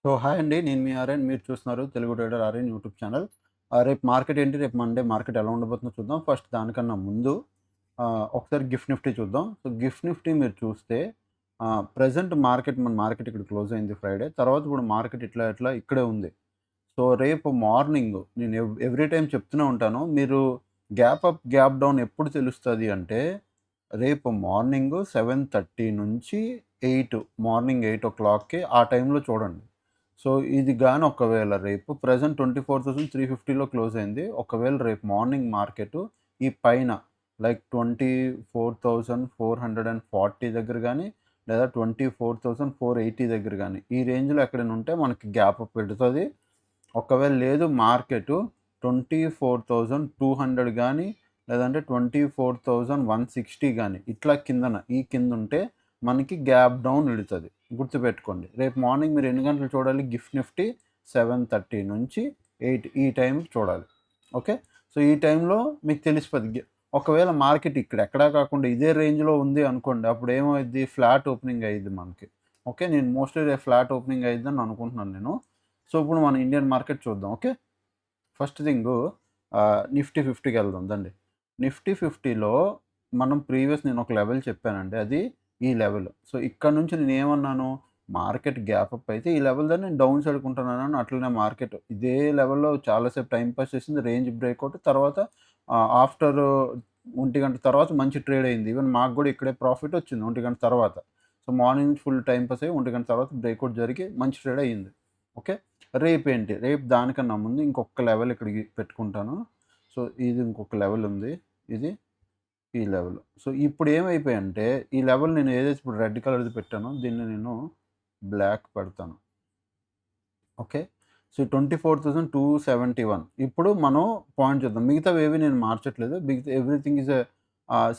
So hi అండి. నేను మీ ఆర్యన్. మీరు చూస్తున్నారు Telugu trader Aryan YouTube channel. రేపు మార్కెట్ ఏంటి? రేపు మండే మార్కెట్ ఎలా ఉండబోతుందో చూద్దాం. ఫస్ట్ దానికన్నా ముందు ఒకసారి గిఫ్ట్ నిఫ్టీ చూద్దాం. సో గిఫ్ట్ నిఫ్టీ మీరు చూస్తే ప్రెజెంట్ మన మార్కెట్ ఇక్కడ క్లోజ్ అయింది ఫ్రైడే. తర్వాత ఇప్పుడు మార్కెట్ ఇట్లా ఇక్కడే ఉంది. సో రేపు మార్నింగ్ నేను ఎవ్రీ టైమ్ చెప్తూనే ఉంటాను. మీరు గ్యాప్ అప్, గ్యాప్ డౌన్ ఎప్పుడు తెలుస్తది అంటే రేపు మార్నింగ్ 7:30 నుంచి 8 మార్నింగ్ 8:00కి ఆ టైంలో చూడండి. సో ఇది గాని ఒకవేళ రేపు ప్రెజెంట్ 24,350లో క్లోజ్ అయింది. ఒకవేళ రేపు మార్నింగ్ మార్కెట్ ఈ పైన లైక్ 24,440 దగ్గర గాని లేదా 24,480 దగ్గర గాని ఈ రేంజ్‌లో ఎక్కడైనా ఉంటే మనకి గ్యాప్ అప్ పెడుతది. ఒకవేళ లేదు మార్కెట్ 24,200 గాని లేదంటే 24,160 గాని ఇట్లా ఈ కింద ఉంటే మనకి గ్యాప్ డౌన్ ఎడుతది. గుర్తుపెట్టుకోండి. రేపు మార్నింగ్ మీరు ఎన్ని గంటలు చూడాలి? గిఫ్ట్ నిఫ్టీ 7:30 నుంచి 8 ఈ టైంకి చూడాలి. ఓకే. సో ఈ టైంలో మీకు తెలిసిపోద్ది. ఒకవేళ మార్కెట్ ఎక్కడా కాకుండా ఇదే రేంజ్‌లో ఉంది అనుకోండి. అప్పుడు ఏమైద్ది? ఫ్లాట్ ఓపెనింగ్ అయ్యిద్ది మనకి. ఓకే. నేను మోస్ట్‌లీ రేపు ఫ్లాట్ ఓపెనింగ్ అయ్యిద్దని అనుకుంటున్నాను నేను. సో ఇప్పుడు మన ఇండియన్ మార్కెట్ చూద్దాం. ఓకే. ఫస్ట్ థింగు నిఫ్టీ 50కి వెళ్దాం దండి. నిఫ్టీ 50లో మనం నేను ఒక లెవెల్ చెప్పానండి. అది ఈ లెవెల్. సో ఇక్కడ నుంచి నేనేమన్నాను? మార్కెట్ గ్యాప్ అప్ అయితే ఈ లెవెల్ దగ్గర నేను డౌన్ సైడ్‌కి ఉంటానన్నాను. అట్లనే మార్కెట్ ఇదే లెవెల్‌లో చాలా సేపు టైమ్ పాస్ చేసింది. రేంజ్ బ్రేక్‌ఔట్ తర్వాత ఆఫ్టర్ 1 గంట తర్వాత మంచి ట్రేడ్ అయింది. ఈవెన్ మాకు కూడా ఇక్కడే ప్రాఫిట్ వచ్చింది 1 గంట తర్వాత. సో మార్నింగ్ నుంచి ఫుల్ టైమ్ పాస్ అయ్యి 1 గంట తర్వాత బ్రేక్‌ఔట్ జరిగి మంచి ట్రేడ్ అయింది. ఓకే. రేపేంటి? రేపు దానికన్నా ముందు ఇంకొక లెవెల్ ఇక్కడికి పెట్టుకుంటాను. సో ఇది ఇంకొక లెవెల్ ఉంది. ఇది ఈ లెవెల్. సో ఇప్పుడు ఏమైపోయాయంటే ఈ లెవెల్ నేను ఏదైతే ఇప్పుడు రెడ్ కలర్‌ది పెట్టానో దీన్ని నేను బ్లాక్ పెడతాను. ఓకే. సో 24,271 ఇప్పుడు మనం పాయింట్ చూద్దాం. మిగతావేవి నేను మార్చట్లేదు. ఎవ్రీథింగ్ ఈజ్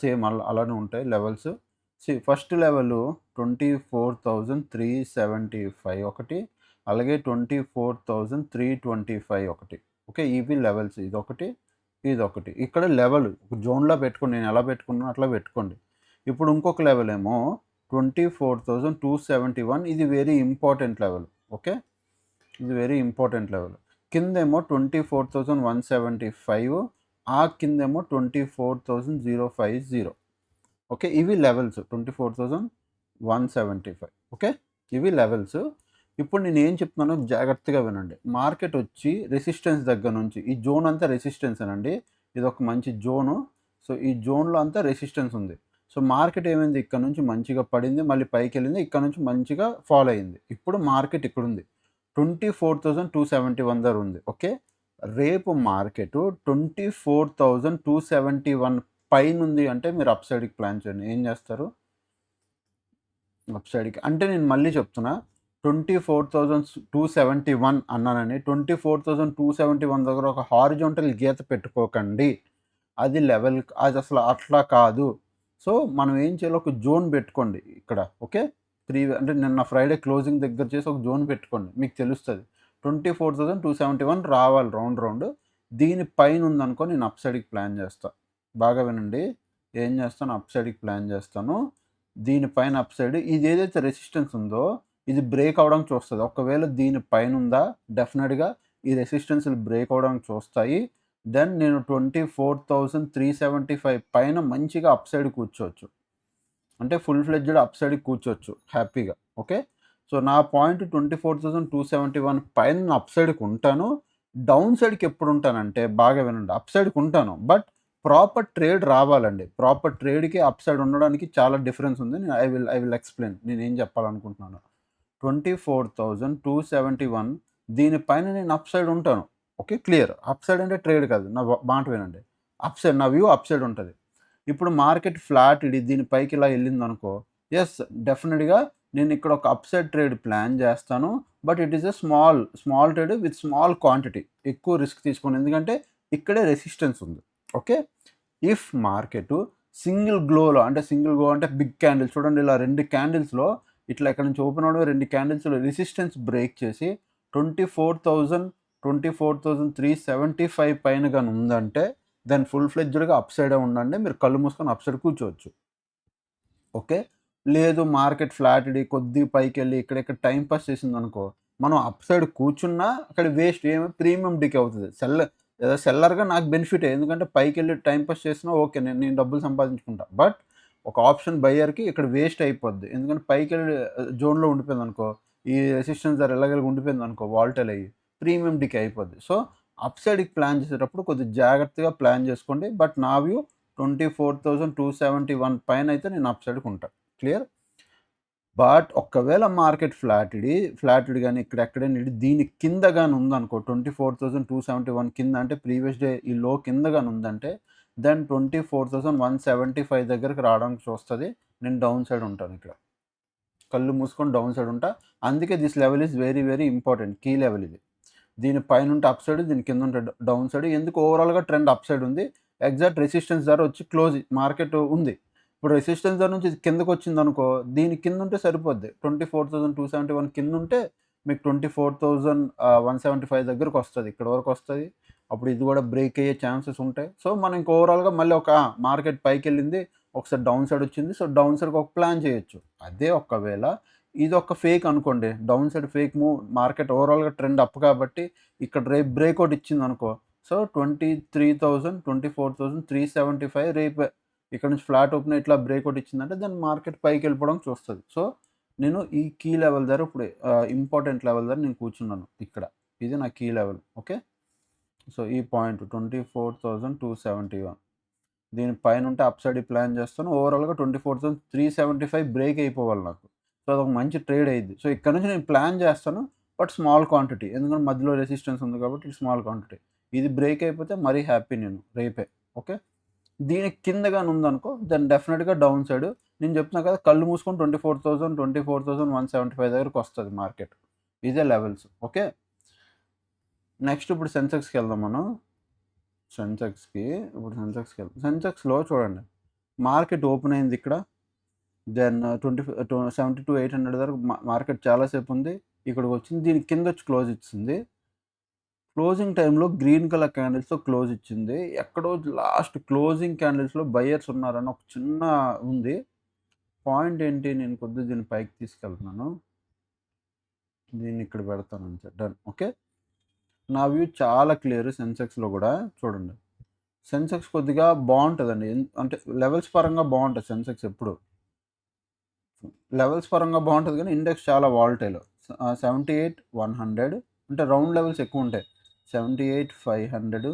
సేమ్ అలానే ఉంటాయి లెవెల్స్. ఫస్ట్ లెవెలు 24,375 ఒకటి. అలాగే 24,325 ఒకటి. ఓకే. ఇవి లెవెల్స్. ఇదొకటి. ఇక్కడ లెవెల్ జోన్‌లో పెట్టుకోండి. నేను ఎలా పెట్టుకున్నానో అట్లా పెట్టుకోండి. ఇప్పుడు ఇంకొక లెవెల్ ఏమో 24,271 ఇది వెరీ ఇంపార్టెంట్ లెవెల్. ఓకే. ఇది వెరీ ఇంపార్టెంట్ లెవెల్. కిందేమో 24,175 ఆ కిందేమో 24,050. ఓకే. ఇవి లెవెల్స్ 24,175. ఓకే. ఇవి లెవెల్స్. ఇప్పుడు నేనేం చెప్తున్నానో జాగ్రత్తగా వినండి. మార్కెట్ వచ్చి రెసిస్టెన్స్ దగ్గర నుంచి ఈ జోన్ అంతా రెసిస్టెన్సేనండి. ఇదొక మంచి జోను. సో ఈ జోన్‌లో అంతా రెసిస్టెన్స్ ఉంది. సో మార్కెట్ ఏమైంది? ఇక్కడ నుంచి మంచిగా పడింది. మళ్ళీ పైకెళ్ళింది. ఇక్కడ నుంచి మంచిగా ఫాల్ అయింది. ఇప్పుడు మార్కెట్ ఇక్కడుంది. 24,271 దగ్గర ఉంది. ఓకే. రేపు మార్కెట్ 24,271 పైనుంది అంటే మీరు అప్ సైడ్‌కి ప్లాన్ చేయండి. ఏం చేస్తారు? అప్ సైడ్‌కి అంటే నేను మళ్ళీ చెప్తున్నా 24,271 అన్నానని 24,271 దగ్గర ఒక హారిజాంటల్ గీత పెట్టుకోకండి. అది లెవెల్ అది అసలు అట్లా కాదు. సో మనం ఏం చేయాలి? ఒక జోన్ పెట్టుకోండి ఇక్కడ. ఓకే. అంటే నిన్న ఫ్రైడే క్లోజింగ్ దగ్గర చేసి ఒక జోన్ పెట్టుకోండి. మీకు తెలుస్తది. 24,271 రావాలి రౌండ్. దీని పైన ఉందనుకో నేను అప్ సైడ్‌కి ప్లాన్ చేస్తా. బాగా వినండి. ఏం చేస్తాను? అప్ సైడ్‌కి ప్లాన్ చేస్తాను. దీనిపైన అప్ సైడ్ ఇది ఏదైతే రెసిస్టెన్స్ ఉందో ఇది బ్రేక్ అవ్వడానికి చూస్తది. ఒకవేళ దీని పైనుందా డెఫినిట్‌గా ఈ రెసిస్టెన్స్‌లు బ్రేక్ అవ్వడానికి చూస్తాయి. దెన్ నేను 24,375 పైన మంచిగా అప్ సైడ్ కూర్చోవచ్చు. అంటే ఫుల్ ఫ్లెడ్జ్డ్ అప్ సైడ్‌కి కూర్చోవచ్చు హ్యాపీగా. ఓకే. సో నా పాయింట్ 24,271 పైన అప్ సైడ్‌కి ఉంటాను. డౌన్ సైడ్‌కి ఎప్పుడు ఉంటానంటే బాగా వినండి. అప్ సైడ్‌కి ఉంటాను. బట్ ప్రాపర్ ట్రేడ్ రావాలండి. ప్రాపర్ ట్రేడ్‌కి అప్ సైడ్ ఉండడానికి చాలా డిఫరెన్స్ ఉంది. I will explain. నేనేం చెప్పాలనుకుంటున్నానో. 24,271 దీనిపైన నేను అప్ సైడ్ ఉంటాను. ఓకే. క్లియర్. అప్ సైడ్ అంటే ట్రేడ్ కాదు. నా మాట వినండి. అప్ సైడ్ నా వ్యూ అప్ సైడ్ ఉంటది. ఇప్పుడు మార్కెట్ ఫ్లాట్ దీని పైకి ఇలా ఎళ్ళిందనుకో, యెస్ డెఫినిట్‌గా నేను ఇక్కడ ఒక అప్ సైడ్ ట్రేడ్ ప్లాన్ చేస్తాను. But it is a small trade with small quantity. ఎక్కువ రిస్క్ తీసుకోను. ఎందుకంటే ఇక్కడే రెసిస్టెన్స్ ఉంది. Okay. If market single glow అంటే బిగ్ క్యాండిల్ చూడండి ఇలా 2 క్యాండిల్స్‌లో ఇట్లా ఎక్కడి నుంచి ఓపెన్ అవ్వడం 2 క్యాండిల్స్‌లో రెసిస్టెన్స్ బ్రేక్ చేసి 24,375 పైన గాని ఉందంటే దెన్ ఫుల్ ఫ్లెడ్జ్డ్‌గా అప్ సైడే ఉండండి. మీరు కళ్ళు మూసుకొని అప్ సైడ్ కూర్చోవచ్చు. ఓకే. లేదు మార్కెట్ ఫ్లాట్ కొద్దిగా పైకెళ్ళి ఇక్కడిక్కడ టైమ్ పాస్ చేసిందనుకో, మనం అప్ సైడ్ కూర్చున్నా అక్కడ వేస్ట్ ఏమి ప్రీమియం డికే అవుతుంది. సెల్లర్‌గా నాకు బెనిఫిటే. ఎందుకంటే పైకెళ్ళి టైమ్ పాస్ చేసినా ఓకే. నేను నేను డబ్బులు సంపాదించుకుంటా. బట్ ఒక ఆప్షన్ బయ్యర్‌కి ఇక్కడ వేస్ట్ అయిపోద్ది. ఎందుకంటే పైకెళ్ళి జోన్‌లో ఉండిపోయిందనుకో, ఈ రెసిస్టెన్స్ ధర ఎలాగోలా ఉండిపోయిందనుకో వాలటైల్ అయ్యి, ప్రీమియం డికే అయిపోద్ది. సో, అప్ సైడ్‌కి ప్లాన్ చేసేటప్పుడు కొద్దిగా జాగ్రత్తగా ప్లాన్ చేసుకోండి. బట్ నా వ్యూ 24,271 పైనైతే నేను అప్ సైడ్‌కి ఉంటా. క్లియర్? బట్ ఒక్కవేళ మార్కెట్ ఫ్లాటెడ్ గాని ఇక్కడెక్కడైనా దీని కింద గాని ఉందనుకో 24,271 కింద అంటే ప్రీవియస్ డే ఈ లో కింద గాని ఉందంటే దెన్ 24,175 దగ్గరికి రావడానికి చూస్తది. నేను డౌన్ సైడ్ ఉంటాను ఇక్కడ. కళ్ళు మూసుకొని డౌన్ సైడ్ ఉంటా. అందుకే this level is very very important. Key level ఇది. దీని పైనుంటే అప్ సైడ్, దీని కింద ఉంటే డౌన్ సైడ్. ఎందుకు ఓవరాల్‌గా ట్రెండ్ అప్ సైడ్ ఉంది. ఎగ్జాక్ట్ రెసిస్టెన్స్ ధర వచ్చి మార్కెట్ ఉంది. ఇప్పుడు రెసిస్టెన్స్ ధర నుంచి ఇది కిందకొచ్చిందనుకో, దీని కింద ఉంటే సరిపోద్ది. 24,271 కింద ఉంటే మీకు 24,175 దగ్గరకొస్తది. ఇక్కడ వరకొస్తది. అప్పుడు ఇది కూడా బ్రేక్ అయ్యే ఛాన్సెస్ ఉంటాయి. సో, మనం ఇంక ఓవరాల్‌గా మళ్ళీ మార్కెట్ పైకెళ్ళింది. ఒకసారి డౌన్ సైడ్ వచ్చింది. సో, డౌన్ సైడ్‌కి ఒక ప్లాన్ చేయొచ్చు. అదే ఒకవేళ ఇదొక ఫేక్ అనుకోండి. Down side fake move market ఓవరాల్‌గా ట్రెండ్ అప్ కాబట్టి ఇక్కడ రేపు బ్రేక్‌ఔట్ ఇచ్చిందనుకో. సో, 23,000, 24,375 రేపు ఇక్కడ నుంచి ఫ్లాట్ ఓపెన్ అయ్యి ఇట్లా బ్రేక్‌ఔట్ ఇచ్చిందంటే దాని మార్కెట్ పైకెళ్ళిపోవడానికి చూస్తది. సో, నేను ఈ కీ లెవెల్ దగ్గర ఇప్పుడు ఇంపార్టెంట్ లెవెల్ దగ్గర నేను కూర్చున్నాను ఇక్కడ. ఇది నా కీ లెవెల్. ఓకే. సో, ఈ పాయింట్ 24,271 దీని పైనుంటే అప్ సైడ్ ప్లాన్ చేస్తాను. ఓవరాల్‌గా 24,375 బ్రేక్ అయిపోవాలి నాకు. సో, అదొక మంచి ట్రేడ్ అయ్యిద్ది. సో, ఇక్కడ నుంచి నేను ప్లాన్ చేస్తాను. But small quantity. ఎందుకంటే మధ్యలో రెసిస్టెన్స్ ఉంది కాబట్టి స్మాల్ క్వాంటిటీ. ఇది బ్రేక్ అయిపోతే మరీ హ్యాపీ నేను రేపే. ఓకే. దీనికి కింద గాని ఉందనుకో దెన్ డెఫినిట్‌గా డౌన్ సైడ్. నేను చెప్తున్నా కదా కళ్ళు మూసుకొని 24,175 దగ్గరకొస్తది మార్కెట్. ఇదే లెవెల్స్. ఓకే. నెక్స్ట్ ఇప్పుడు సెన్సెక్స్‌కెళ్దాం మనం. సెన్సెక్స్‌లో చూడండి. మార్కెట్ ఓపెన్ అయింది ఇక్కడ. దెన్ 72,800 వరకు మార్కెట్ చాలా సేపు ఉంది. ఇక్కడికొచ్చింది. దీని కిందొచ్చి క్లోజ్ ఇచ్చింది. క్లోజింగ్ టైమ్‌లో గ్రీన్ కలర్ క్యాండిల్స్‌తో క్లోజ్ ఇచ్చింది. ఎక్కడో లాస్ట్ క్లోజింగ్ క్యాండిల్స్‌లో బయర్స్ ఉన్నారని ఒక చిన్న ఉంది. పాయింట్ ఏంటి? నేను కొద్దిగా దీన్ని పైకి తీసుకెళ్తున్నాను. దీన్ని ఇక్కడ పెడతాను అంతే. డన్. ఓకే. నా వ్యూ చాలా క్లియర్ సెన్సెక్స్‌లో గూడా చూడండి. సెన్సెక్స్ కొద్దిగా బావుంటదండి. అంటే లెవెల్స్ పరంగా బావుంటది సెన్సెక్స్ ఎప్పుడు. లెవెల్స్ పరంగా బావుంటది గానీ ఇండెక్స్ చాలా వాలటైల్. 78,100 అంటే రౌండ్ లెవెల్స్ ఎక్కువుంటాయి. 78,500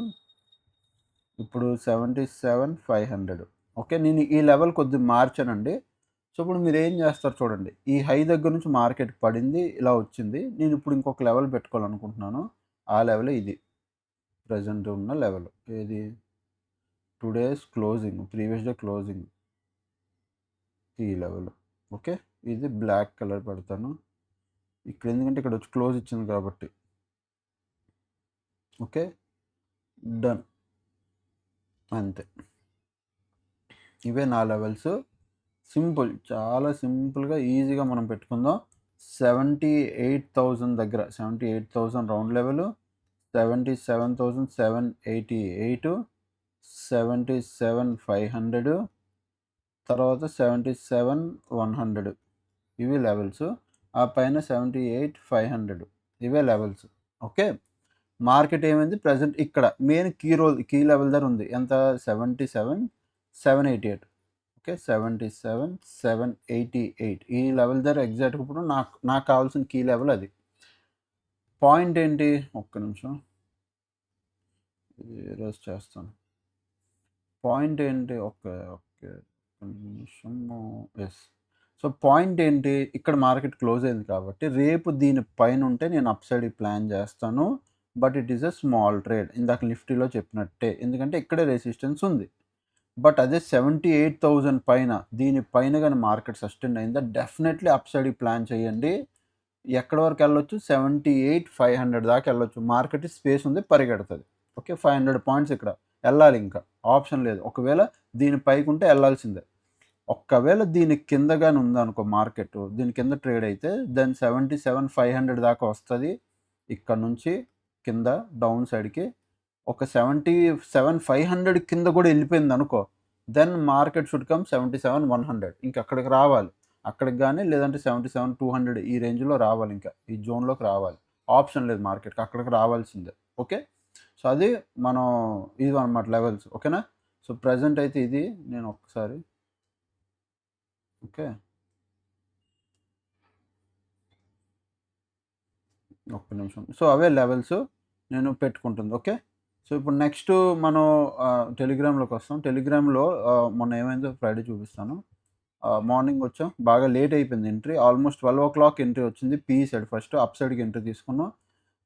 ఇప్పుడు 77,500 ఓకే. నేను ఈ లెవెల్ కొద్దిగా మార్చానండి. సో, ఇప్పుడు మీరేం చేస్తారు చూడండి. ఈ హై దగ్గర నుంచి మార్కెట్ పడింది. ఇలా వచ్చింది. నేను ఇప్పుడు ఇంకొక లెవెల్ పెట్టుకోవాలనుకుంటున్నాను. ఆ లెవెలే ఇది. ప్రెజెంట్ ఉన్న లెవెల్. ఏది? Today's closing. Previous day closing. ఈ లెవెల్. ఓకే. ఇది బ్లాక్ కలర్ పెడతాను. ఇక్కడ ఎందుకంటే ఇక్కడ వచ్చి క్లోజ్ ఇచ్చింది కాబట్టి. ఓకే. డన్. అంతే. ఇవే నా లెవెల్స్. సింపుల్. చాలా సింపుల్‌గా ఈజీగా మనం పెట్టుకుందాం. 78,000 దగ్గర 78,000 రౌండ్ లెవెల్. 77,788 77,500 తర్వాత 77,100 ఇవి లెవెల్స్. ఆ పైన 78,500 ఇవే లెవెల్స్. ఓకే. మార్కెట్ ఏమైంది ప్రెజెంట్ ఇక్కడ మెయిన్ కీ లెవెల్ దగ్గర ఉంది. ఎంత? 77,788 ఓకే. 77,788 ఈ లెవెల్ దగ్గర ఎగ్జాక్ట్‌గా ఇప్పుడు నాకు కావాల్సిన కీ లెవెల్ అది. పాయింట్ ఏంటి? ఒక్క నిమిషం. ఎరేజ్ చేస్తాను. పాయింట్ ఏంటి? ఓకే. ఒక్క నిమిషము. యెస్. సో, పాయింట్ ఏంటి? ఇక్కడ మార్కెట్ క్లోజ్ అయింది కాబట్టి రేపు దీని పైనుంటే నేను అప్ సైడ్ ప్లాన్ చేస్తాను. But it is a small trade. ఇందాక నిఫ్టీలో చెప్పినట్టే. ఎందుకంటే ఇక్కడే రెసిస్టెన్స్ ఉంది. బట్ అదే 78,000 పైన దీని పైన గాని మార్కెట్ సస్టైన్ అయిందా డెఫినెట్‌లీ అప్ సైడ్‌కి ప్లాన్ చేయండి. ఎక్కడి వరకు వెళ్ళొచ్చు? 78,500 దాకా వెళ్ళొచ్చు. మార్కెట్ స్పేస్ ఉంది పరిగెడతది. ఓకే. 500 పాయింట్స్ ఇక్కడ ఎళ్ళాలి ఇంకా. ఆప్షన్ లేదు. ఒకవేళ దీని పైకుంటే ఎళ్ళాల్సిందే. ఒక్కవేళ దీని కింద గాని ఉందనుకో మార్కెట్ దీని కింద ట్రేడ్ అయితే దెన్ 77,500 దాకా వస్తది. ఇక్కడ నుంచి కింద డౌన్ సైడ్‌కి ఒక 77,500 కింద కూడా ఎళ్ళిపోయిందనుకో దెన్ మార్కెట్ షుడ్ కమ్ 77,100 ఇంక అక్కడికి రావాలి. అక్కడికి కానీ లేదంటే 77 200 ఈ రేంజ్లో రావాలి, ఇంకా ఈ జోన్లోకి రావాలి. ఆప్షన్ లేదు మార్కెట్కి, అక్కడికి రావాల్సిందే. ఓకే, సో అది మనం ఇది అనమాట లెవెల్స్. ఓకేనా, సో ప్రజెంట్ అయితే ఇది నేను ఒక్కసారి ఓకే ఒక్క నిమిషం. సో అవే లెవెల్స్ నేను పెట్టుకుంటుంది. ఓకే, సో ఇప్పుడు నెక్స్ట్ మనం టెలిగ్రామ్లోకి వస్తాం. టెలిగ్రామ్లో మొన్న ఏమైందో ఫ్రైడే చూపిస్తాను. మార్నింగ్ వచ్చాం, బాగా లేట్ అయిపోయింది ఎంట్రీ. ఆల్మోస్ట్ 12:00 ఎంట్రీ వచ్చింది. పీ సైడ్ ఫస్ట్ అప్ సైడ్కి ఎంట్రీ తీసుకున్నాం.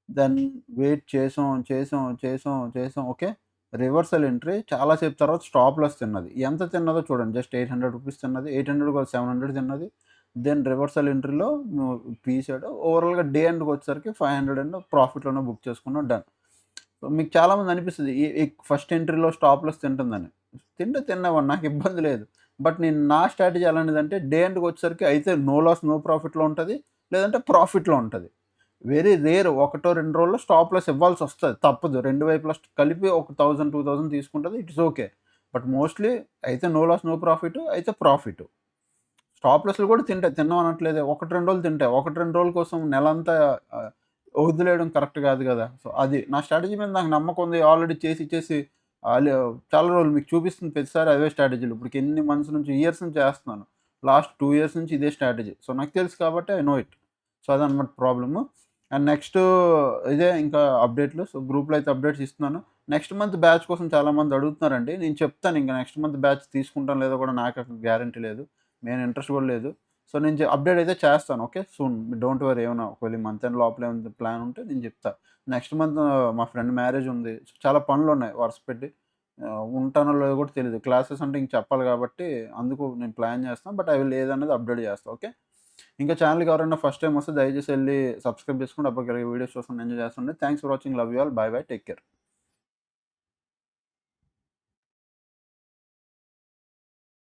దెన్ వెయిట్ చేసాం. ఓకే, రివర్సల్ ఎంట్రీ చాలా సేపు తర్వాత స్టాప్ లాస్ తిన్నది. ఎంత తిన్నదో చూడండి, జస్ట్ 800 రూపీస్ తిన్నది. 800 కాదు 700 తిన్నది. దెన్ రివర్సల్ ఎంట్రీలో పీ సైడ్ ఓవరాల్గా డే ఎండ్కి వచ్చేసరికి 500 అండ్ ప్రాఫిట్లోనే బుక్ చేసుకున్నాం. డన్. సో మీకు చాలామంది అనిపిస్తుంది ఈ ఫస్ట్ ఎంట్రీలో స్టాప్ లాస్ తింటుందని. తిన్నవాడిని, నాకు ఇబ్బంది లేదు. బట్ నా స్ట్రాటజీ ఎలాంటిదంటే డే ఎండ్కి వచ్చేసరికి అయితే నో లాస్ నో ప్రాఫిట్లో ఉంటుంది, లేదంటే ప్రాఫిట్లో ఉంటుంది. వెరీ రేర్ ఒకటో రెండు రోజుల్లో స్టాప్ లాస్ ఇవ్వాల్సి వస్తుంది, తప్పదు. రెండు వైపులా కలిపి ఒక 1000 2000 తీసుకుంటుంది, ఇట్స్ ఓకే. బట్ మోస్ట్లీ అయితే నో లాస్ నో ప్రాఫిట్, అయితే ప్రాఫిట్. స్టాప్ లాస్లు కూడా తిన్నాం అనట్లేదే. ఒకటి రెండు రోజులు తింటాయి. ఒకటి రెండు రోజుల కోసం నెలంతా వదిలేయడం కరెక్ట్ కాదు కదా. సో అది నా స్ట్రాటజీ మీద నాకు నమ్మకం ఉంది. ఆల్రెడీ చేసి చాలా రోజులు మీకు చూపిస్తుంది ప్రతిసారి అవే స్ట్రాటజీలు. ఇప్పటికి ఎన్ని మంత్స్ నుంచి, ఇయర్స్ నుంచి చేస్తున్నాను. లాస్ట్ 2 ఇయర్స్ నుంచి ఇదే స్ట్రాటజీ. సో నాకు తెలుసు కాబట్టి ఐ నో ఇట్. సో అదనమాట ప్రాబ్లము. అండ్ నెక్స్ట్ ఇదే ఇంకా అప్డేట్లు. సో గ్రూప్లో అయితే అప్డేట్స్ ఇస్తున్నాను. నెక్స్ట్ మంత్ బ్యాచ్ కోసం చాలామంది అడుగుతున్నారండి. నేను చెప్తాను, ఇంకా నెక్స్ట్ మంత్ బ్యాచ్ తీసుకుంటాను లేదో కూడా నాకు అక్కడ గ్యారంటీ లేదు. మెయిన్ ఇంట్రెస్ట్ కూడా లేదు. సో నేను అప్డేట్ అయితే చేస్తాను. Okay, soon, don't worry. ఏమన్నా ఒకవేళ మంత్ ఎండ్ లోపల ఏమైనా ప్లాన్ ఉంటే నేను చెప్తా. నెక్స్ట్ మంత్ మా ఫ్రెండ్ మ్యారేజ్ ఉంది. చాలా పనులు ఉన్నాయి వరుస పెట్టి. ఉంటానో లేదో కూడా తెలీదు. క్లాసెస్ అంటే ఇంక చెప్పాలి కాబట్టి అందుకు నేను ప్లాన్ చేస్తాను. బట్ అవి లేదనేది అప్డేట్ చేస్తాను. ఓకే, ఇంకా ఛానల్‌కి ఎవరైనా ఫస్ట్ టైమ్ వస్తే దయచేసి ఎళ్లి సబ్స్క్రైబ్ చేసుకొని అప్పటికి వీడియోస్ చూస్తుంటే ఎంజాయ్ చేస్తుండండి. Thanks for watching. Love you all. Bye bye. Take care.